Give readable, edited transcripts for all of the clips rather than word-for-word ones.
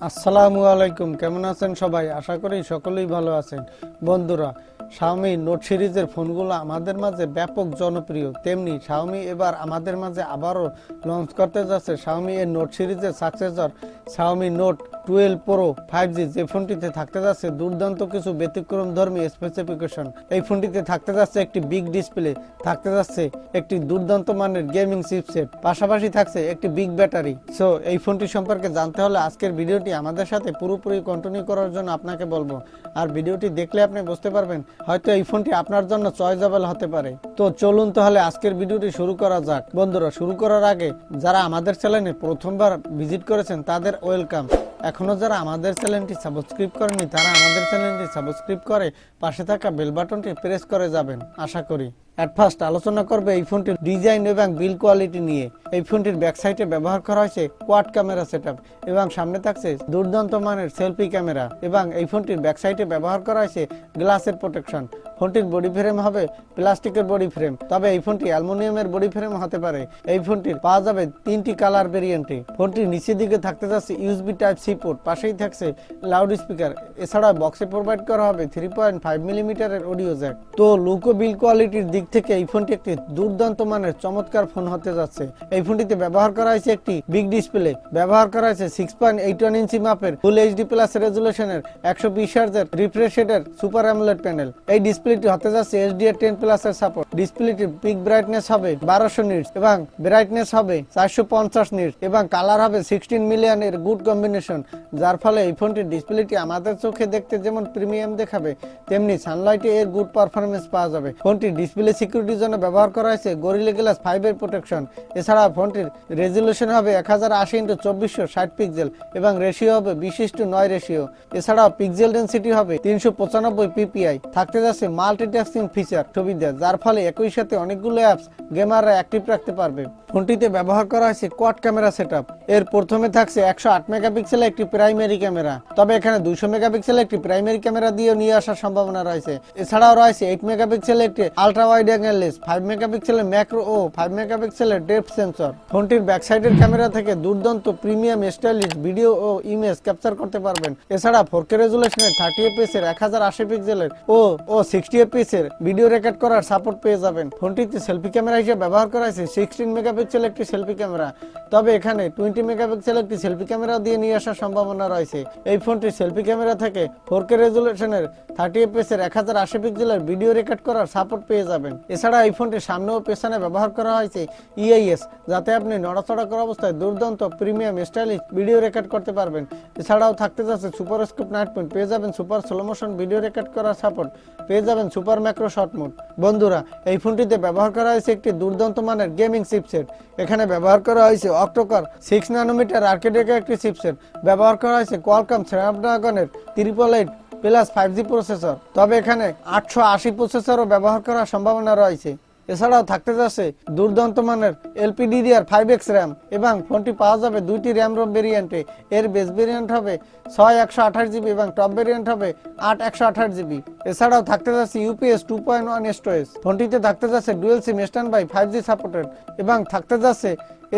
আসসালামু আলাইকুম, কেমন আছেন সবাই? আশা করি সকলেই ভালো আছেন। বন্ধুরা, শাওমি নোট সিরিজের ফোনগুলো আমাদের মাঝে ব্যাপক জনপ্রিয়, তেমনি শাওমি এবার আমাদের মাঝে আবারও লঞ্চ করতে যাচ্ছে শাওমি এর নোট সিরিজের successor Xiaomi note 12 pro 5G, যে ফোনটিতে থাকতে যাচ্ছে দুর্দান্ত কিছু ব্যতিক্রমধর্মী স্পেসিফিকেশন। এই ফোনটিতে থাকতে যাচ্ছে একটি বিগ ডিসপ্লে, থাকতে যাচ্ছে একটি দুর্দান্ত মানের গেমিং চিপসেট, পাশাপাশি থাকছে একটি বিগ ব্যাটারি। সো এই ফোনটি সম্পর্কে জানতে হলে আজকের ভিডিওটি আমাদের সাথে পুরোপুরি কন্টিনিউ করার জন্য আপনাকে বলবো। আর ভিডিওটি দেখলে আপনি বুঝতে পারবেন হয়তো এই ফোনটি আপনার জন্য চয়েসেবল হতে পারে। তো চলুন তাহলে আজকের ভিডিওটি শুরু করা যাক। বন্ধুরা, শুরু করার আগে যারা আমাদের চ্যানেলে প্রথমবার ভিজিট করেছেন তাদের ওয়েলকাম। এখনো যারা আমাদের চ্যানেলটি সাবস্ক্রাইব করেনি তারা আমাদের চ্যানেলটি সাবস্ক্রাইব করে পাশে থাকা বেল বাটনটি প্রেস করে যাবেন আশা করি। অ্যাট ফার্স্ট আলোচনা করবে এই ফোনটির ডিজাইন এবং বিল্ড কোয়ালিটি নিয়ে। এই ফোনটির ব্যাক সাইডে ব্যবহার করা হয়েছে কোয়াড ক্যামেরা সেটআপ এবং সামনে থাকছে দুর্দান্ত মানের সেলফি ক্যামেরা, এবং এই ফোনটির ব্যাক সাইডে ব্যবহার করা হয়েছে গ্লাসের প্রোটেকশন। ফোনটির বডি ফ্রেম হবে প্লাস্টিকের বডি ফ্রেম, তবে এই ফোনটি অ্যালুমিনিয়ামের বডি ফ্রেম হতে পারে। এই ফোনটির পাওয়া যাবে 3টি কালার ভেরিয়েন্টে। ফোনটির নিচের দিকে থাকতে যাচ্ছে ইউএসবি টাইপ সি পোর্ট, পাশেই থাকছে লাউড স্পিকার। এছাড়া বক্সে প্রোভাইড করা হবে 3.5 মিলিমিটারের অডিও জ্যাক। তো লুক ও বিল্ড কোয়ালিটির দিক থেকে এই ফোনটি একটি দুর্দান্ত মানের চমৎকার ফোন হতে যাচ্ছে। এই ফোনটিতে ব্যবহার করা হয়েছে একটি বিগ ডিসপ্লে, ব্যবহার করা হয়েছে 6.81 ইঞ্চি মাপের ফুল এইচডি প্লাস রেজুলেশনের 120 হার্জের রিফ্রেশ রেটের সুপার অ্যামোলেড প্যানেল। এই ডিসপ্লেটি হতে যাচ্ছে HDR10 প্লাস এর সাপোর্ট। ডিসপ্লেটির পিক ব্রাইটনেস হবে 1200 নিটস এবং ব্রাইটনেস হবে 450 নিটস এবং কালার হবে 16 মিলিয়ন এর গুড কম্বিনেশন, যার ফলে এই ফোনটির ডিসপ্লেটি আমাদের চোখে দেখতে যেমন প্রিমিয়াম দেখাবে তেমনি সানলাইটে এর গুড পারফরমেন্স পাওয়া যাবে। ফোনটির ডিসপ্লে সিকিউরিটির জন্য ব্যবহার করা হয়েছে গরিলা গ্লাস 5 এর প্রোটেকশন। এছাড়া ফোনটির রেজুলেশন হবে 1080x2460 পিক্সেল এবং রেশিও হবে 20:9 রেশিও। এছাড়াও পিক্সেল ডেনসিটি হবে 395 ppi। থাকতে যাচ্ছে মাল্টিটাস্কিং ফিচার সুবিধা, যার ফলে একই সাথে অনেকগুলো অ্যাপস গেমাররা অ্যাক্টিভ রাখতে পারবে। ফোনটিতে ব্যবহার করা হয়েছে কোয়াড ক্যামেরা সেটআপ। এর প্রথমে থাকছে 108 মেগাপিক্সেলের একটি প্রাইমারি ক্যামেরা, তবে এখানে 200 মেগাপিক্সেলের একটি প্রাইমারি ক্যামেরা দিয়ে নিয়ে আসার সম্ভাবনা রয়েছে। এছাড়াও রয়েছে 8 মেগাপিক্সেলের একটি আলট্রা ওয়াইড অ্যাঙ্গেল লেন্স, 5 মেগাপিক্সেলের ম্যাক্রো ও 5 মেগাপিক্সেলের ডেপথ সেন্সর। ফোনটির ব্যাক সাইডের ক্যামেরা থেকে দুর্দান্ত প্রিমিয়াম স্টাইলিশ ভিডিও ও ইমেজ ক্যাপচার করতে পারবেন। এছাড়া 4K রেজুলেশনের 30 fps এর 1080 পিক্সেলের ও 60 fps এর ভিডিও রেকর্ড করার সাপোর্ট পেয়ে যাবেন। ফোনটিতে সেলফি ক্যামেরা হিসেবে ব্যবহার করা হয়েছে 16 মেগাপিক্সেল একটি সেলফি ক্যামেরা, তবে এখানে 20 মেগাপিক্সেল একটি সেলফি ক্যামেরা দিয়ে নিয়ে আসার সম্ভাবনা রয়েছে। এই ফোনটির সেলফি ক্যামেরা থেকে 4K রেজুলেশনের 30 fps এর 1080 পিক্সেলের ভিডিও রেকর্ড করার সাপোর্ট পেয়ে যাবেন। এছাড়া এই ফোনটির সামনে ও পেছনে ব্যবহার করা হয়েছে EIS, যাতে আপনি নড়াচড়া করা অবস্থায় দুর্দান্ত প্রিমিয়াম স্টাইলিশ ভিডিও রেকর্ড করতে পারবেন। এছাড়াও থাকতে যাচ্ছে সুপার স্কোপ নাইট পয়েন্ট, পেয়ে যাবেন super slow motion video record করার সাপোর্ট, পেয়ে যাবেন সুপার ম্যাক্রো শর্ট মোড। বন্ধুরা, এই ফোনটিতে ব্যবহার করা হয়েছে একটি দুর্দান্ত মানের গেমিং চিপসেট। এখানে ব্যবহার করা হয়েছে অক্টোকর 6 ন্যানোমিটার আর্কিটেকচার একটি চিপসেট, ব্যবহার করা হয়েছে কোয়ালকম স্ন্যাপড্রাগনের 888 প্লাস 5G প্রসেসর, তবে এখানে 880 প্রসেসরও ব্যবহার করার সম্ভাবনা রয়েছে। এছাড়াও থাকতে যাচ্ছে দুর্দান্ত মানের LPDDR5X র্যাম, এবং ফোনটি পাওয়া যাবে 2টি র্যাম রোম ভেরিয়েন্টে। এর বেস ভেরিয়েন্ট হবে 6 128GB এবং টপ ভেরিয়েন্ট হবে 8 128GB। এছাড়াও থাকতে যাচ্ছে UPS 2.1 স্টোরেজ। ফোনটিতে থাকতে যাচ্ছে ডুয়েল সিম স্ট্যান্ডবাই 5G সাপোর্টেড, এবং থাকতে যাচ্ছে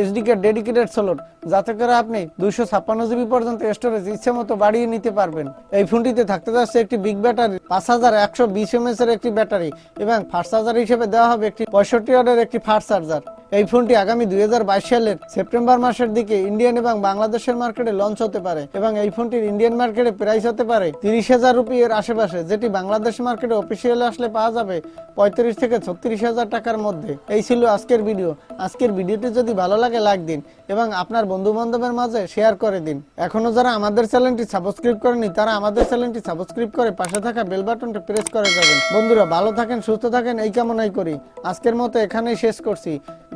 SDK ডেডিকেটেড স্লট, যাতে করে আপনি 256GB পর্যন্ত স্টোরেজ ইচ্ছে মতো বাড়িয়ে নিতে পারবেন। এই ফোনটিতে থাকতে যাচ্ছে একটি বিগ ব্যাটারি 5120 mAh এর একটি ব্যাটারি, এবং ফাস্ট চার্জার হিসেবে দেওয়া হবে একটি 65 ওয়াটের একটি ফাস্ট চার্জার। এই ফোনটি আগামী 2022 সালের সেপ্টেম্বর মাসের দিকে ইন্ডিয়ান এবং বাংলাদেশের মার্কেটে লঞ্চ হতে পারে, এবং এই ফোনটির ইন্ডিয়ান মার্কেটে প্রাইস হতে পারে 30,000 রুপি এর আশেপাশে, যেটি বাংলাদেশ মার্কেটে অফিসিয়ালি আসলে পাওয়া যাবে 35 থেকে 36,000 টাকার মধ্যে। এই ছিল আজকের ভিডিও। আজকের ভিডিওটি যদি ভালো লাগে লাইক দিন এবং আপনার বন্ধু বান্ধবের মাঝে শেয়ার করে দিন। এখনো যারা আমাদের চ্যানেলটি সাবস্ক্রাইব করেনি তারা আমাদের চ্যানেলটি সাবস্ক্রাইব করে পাশে থাকা বেল বাটনটি প্রেস করে যাবেন। বন্ধুরা, ভালো থাকেন, সুস্থ থাকেন, এই কামনাই করি। আজকের মতো এখানেই শেষ করছি।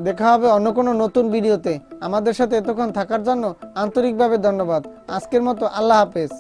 দেখা হবে অন্য কোনো নতুন ভিডিওতে। আমাদের সাথে এতক্ষণ থাকার জন্য আন্তরিকভাবে ধন্যবাদ। আজকের মতো আল্লাহ হাফেজ।